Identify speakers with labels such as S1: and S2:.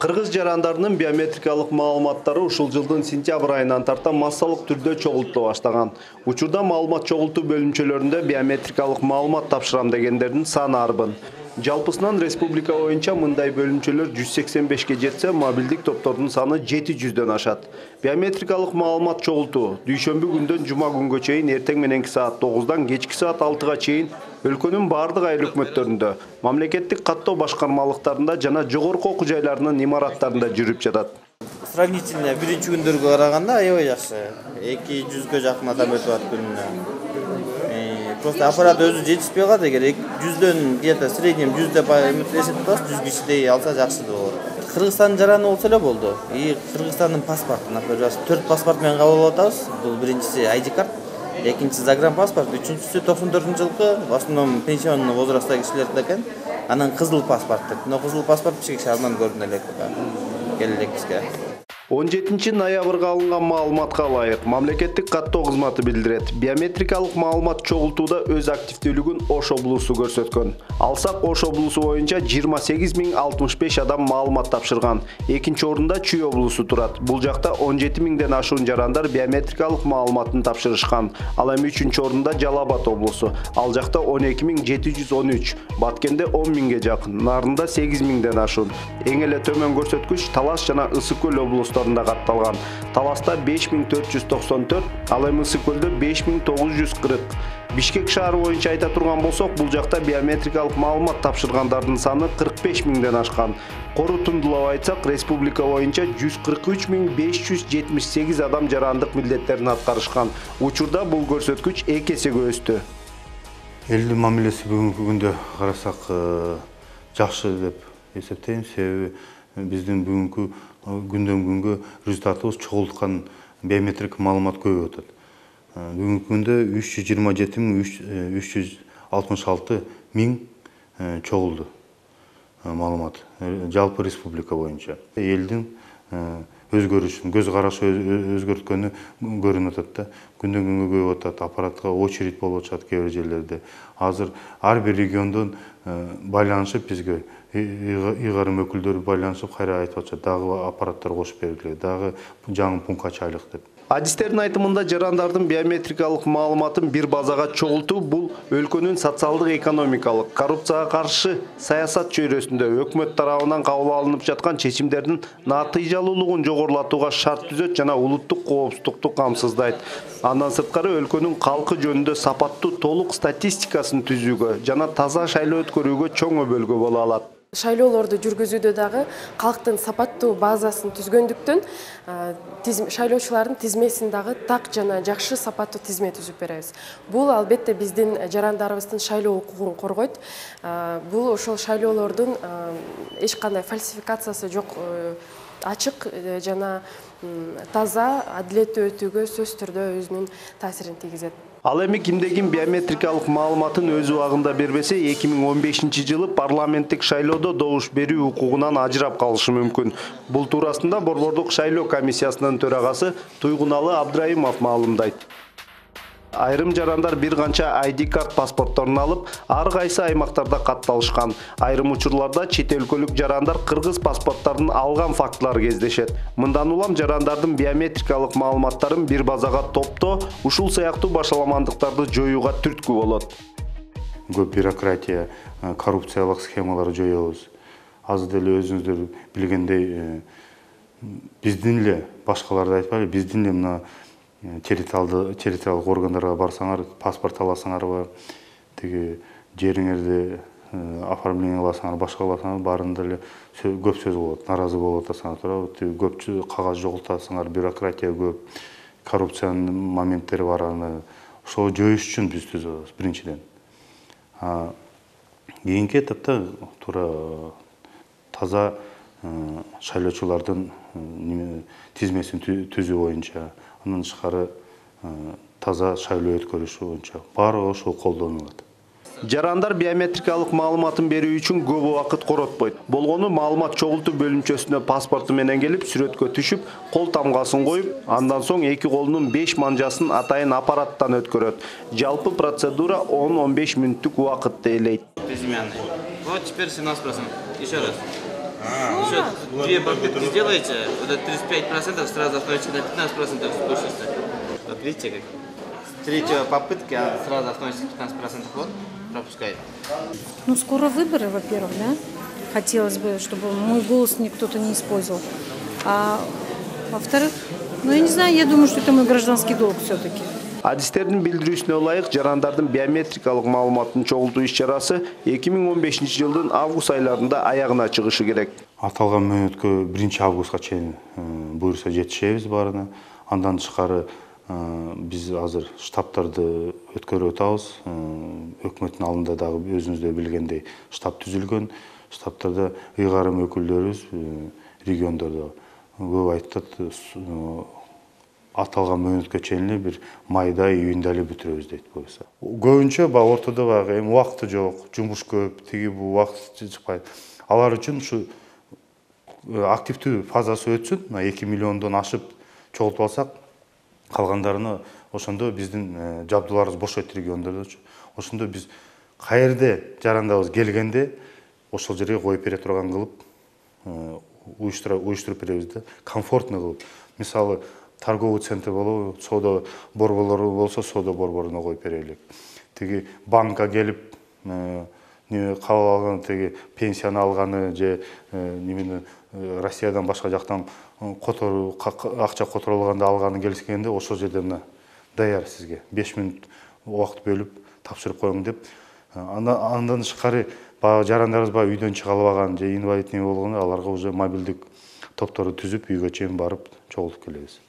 S1: Кыргыз жарандарынын биометрикалык маалыматтары ушул жылдын сентябрь айынан тарта массалык түрдө чогултула баштаган. Учурда маалымат чогултуу бөлүмчөлөрүндө биометрикалык маалымат тапшырам дегендердин саны арбын. Жалпысынан республика боюнча мындай бөлүмчөлөр 185ке жетсе, мобилдик топтордун саны 700дөн ашат. Биометрикалык маалымат чогултуу дүйшөмбү күндөн жума күнгө чейин эртең мененки саат 9-дан кечки саат 6-га чейин өлкөнүн бардык айыл өкмөттөрүндө, мамлекеттик каттоо башкармалыктарында жана жогорку окуу жайларынын имараттарында жүрүп жатат.
S2: Сравнительно биринчи күндөргө караганда аябай жакшы. 200га жакын адам өтүп атат күнүнө. Просто аппарат өзү жетишпей калат, эгер 100дөн где-то среднем 100 деп эсептеп алсак, 100 кишидей алса жакшы болот. Кыргызстандын жараны болсо эле болду. Кыргызстандын паспорту, например, 4 паспорт менен кабыл алып атабыз. Бул биринчиси ID карт, экинчиси загранпаспорт, үчүнчүсү 94-жылкы, в основном пенсионный возрасттагы кишилерде экен. Анан кызыл паспорт деп. Но кызыл паспорт бишкек шаарынан көрүнө элек. Келелек бизге.
S1: 17 ноябрга алынган маалыматка ылайык мамлекеттик каттоо кызматы билдирет. Биометрикалык маалымат чогултууда өз активдүүлүгүн Ош облусу көрсөткөн. Алсак Ош облусу боюнча 28065 адам маалымат тапшырган. Экинчи орунда Чүй облусу турат. Бул жакта 17000ден ашуун жарандар биометрикалык маалыматын тапшырышкан. Ал эми 3-чү орунда Жалал Абад облусу. Ал жакта 12713, Баткенде 10000ге жакын, Нарында 8000ден ашуун. Эң эле төмөн көрсөткүч Талас жана Ысык Көл облусу катталган. Таласта 5494, ал эми Ысык Көлдө 5940. Бишкек шаары боюнча айта турган болсок, бул жакта биометрикалык маалымат тапшыргандардын саны 45000ден ашкан. Корутундулап айтсак, республика боюнча 143578 адам жарандык милдеттерин аткарышкан. Учурда бул көрсөткүч 2 эсеге өстү.
S3: Элдин мамилеси бүгүнкү күндө карасак жакшы деп эсептейм. Себеби биздин бүгүнкү күндөн күнгө результатыбыз чогулткан биометрик маалымат көбөйүп атат. Бүгүнкү күндө 327366 миң чогулду маалымат жалпы республика боюнча. Элдин өзгөрүшүн, көз карашы өзгөрткөнү көрүнүп атат да. Күндөн күнгө көбөйүп атат, аппаратка очередь болуп атат кээ бир жерлерде. Азыр ар бир региондон байланышып бизге ыйгарым өкүлдөрү байланышып кайра айтып атышат, дагы аппараттар кошуп бергиле, дагы жаңы пункт ачайлык деп.
S1: Адистердин айтымында жарандардын биометрикалык маалыматын бир базага чогултуу бул өлкөнүн социалдык экономикалык, коррупцияга каршы саясат чөйрөсүндө өкмөт тарабынан кабыл алынып жаткан чечимдердин натыйжалуулугун жогорулатууга шарт түзөт жана улуттук коопсуздукту камсыздайт. Андан сырткары өлкөнүн калкы жөнүндө сапаттуу толук статистикасын түзүүгө жана таза шайлоо өткөрүүгө чоң өбөлгө боло алат.
S4: Шайлоолорду жүргүзүүдө дагы калктын сапаттуу базасын түзгөндүктөн шайлоочулардын тизмесин дагы так жана жакшы сапаттуу тизме түзүп беребиз. Бул албетте биздин жарандарыбыздын шайлоо укугун коргойт. Бул ошол шайлоолордун эч кандай фальсификациясы жок, ачык жана таза, адилеттүү өтүүгө сөзсүз түрдө өзүнүн таасирин тийгизет.
S1: Ал эми кимдегин биометрикалык маалыматын өз убагында бербесе, 2015-жылы парламенттик шайлоодо добуш берүү укугунан ажырап калышы мүмкүн. Бул туурасында Борбордук шайлоо комиссиясынын төрагасы Туйгуналы Абдрайымов маалымдайт. Айрым жарандар бир канча ID карт паспортторун алып, ар кайсы аймактарда катталышкан. Айрым учурларда чет өлкөлүк жарандар кыргыз паспорттарын алган фактылар кездешет. Мындан улам жарандардын биометрикалык маалыматтарын бир базага топтоо ушул сыяктуу башаламандыктарды жоюуга түрткү болот.
S3: Көп бюрократия, коррупциялык схемаларды жоебуз. Азыр деле өзүңүздөр билгендей, биздин эле башкаларды айтпайлы, биздин эле мына территориалдык органдарга барсаңар, паспорт аласыңарбы, тиги жериңерди оформление кыласыңар, башка кыласыңар, баарында эле көп сөз болот, наразы болуп атасыңар, туурабы? Тиги көпчү кагаз жогултасыңар, бюрократия көп, коррупциянын моменттери бар. Ошол жоюш үчүн биз түзөбүз биринчиден. Кийинки этапта туура таза шайлоочулардын тизмесин түзүү боюнча, андан тышкары таза шайлоо өткөрүшү боюнча баары ошол колдонулат.
S1: Жарандар биометрикалык маалыматын берүү үчүн көп убакыт коротпойт. Болгону маалымат чогултуу бөлүмчөсүнө паспорту менен келип, сүрөткө түшүп, кол тамгасын коюп, андан соң эки колунун 5 манжасын атайын аппараттан өткөрөт. Жалпы процедура 10-15 мүнөттүк убакытты ээлейт.
S2: Вот теперь 17%. Еще раз. Еще 2 попытки сделаете, это 35%, сразу остановитесь на 15% спустится. Вот видите как? С 3-й попытки сразу остановитесь 15%, вот, пропускает.
S5: Ну, скоро выборы, во-первых, да? Хотелось бы, чтобы мой голос кто-то не использовал. А во-вторых, ну, я не знаю, я думаю, что это мой гражданский долг все-таки.
S1: Адистердин билдирүүсүнө ылайык, жарандардын биометрикалык маалыматын чогултуу иш-чарасы 2015 жылдын август айларында аягына чыгышы керек.
S3: Аталган мөөнөткө 1 августка чейин буюрса жетишебиз баарына. Андан тышкары биз азыр штабтарды өткөрүп атабыз. Өкмөттүн алдында дагы өзүңүздөр билгендей штаб түзүлгөн. Штабтарда ыйгарым өкүлдөрүбүз региондордо көп айтат, аталган мөөнөткө чейин эле бир майда, июнда эле бүтүрөбүз дейт буюрса. Көбүнчө баягы ортодо баягы эми убакыты жок, жумуш көп, тиги бул убакыт чыкпайт. Алар үчүн ушу активдүү фазасы өтсүн, 2 миллиондон ашып чогултуп алсак, калгандарына ошондо биздин жабдууларыбыз бошойт региондордочу. Ошондо биз каерде жарандабыз келгенде ошол жерге коюп бере турган кылып уюштуруп беребиз да, комфортный кылып. Мисалы, торговый центр болобу, соода борборлору болсо, соода борборуна коюп берелик. Тиги банкка келип, кабыл алган тиги пенсияны алганы же немени Россиядан башка жактан акча которулганда алганы келишкенде ошол жерде мына даяр сизге 5 мүнөт убакыт бөлүп тапшырып коюң деп. Андан тышкары баягы жарандарыбыз баягы үйдөн чыга албаган же инвалид неме болгондо аларга уже мобилдик топторду түзүп үйгө чейин барып чогултуп келебиз.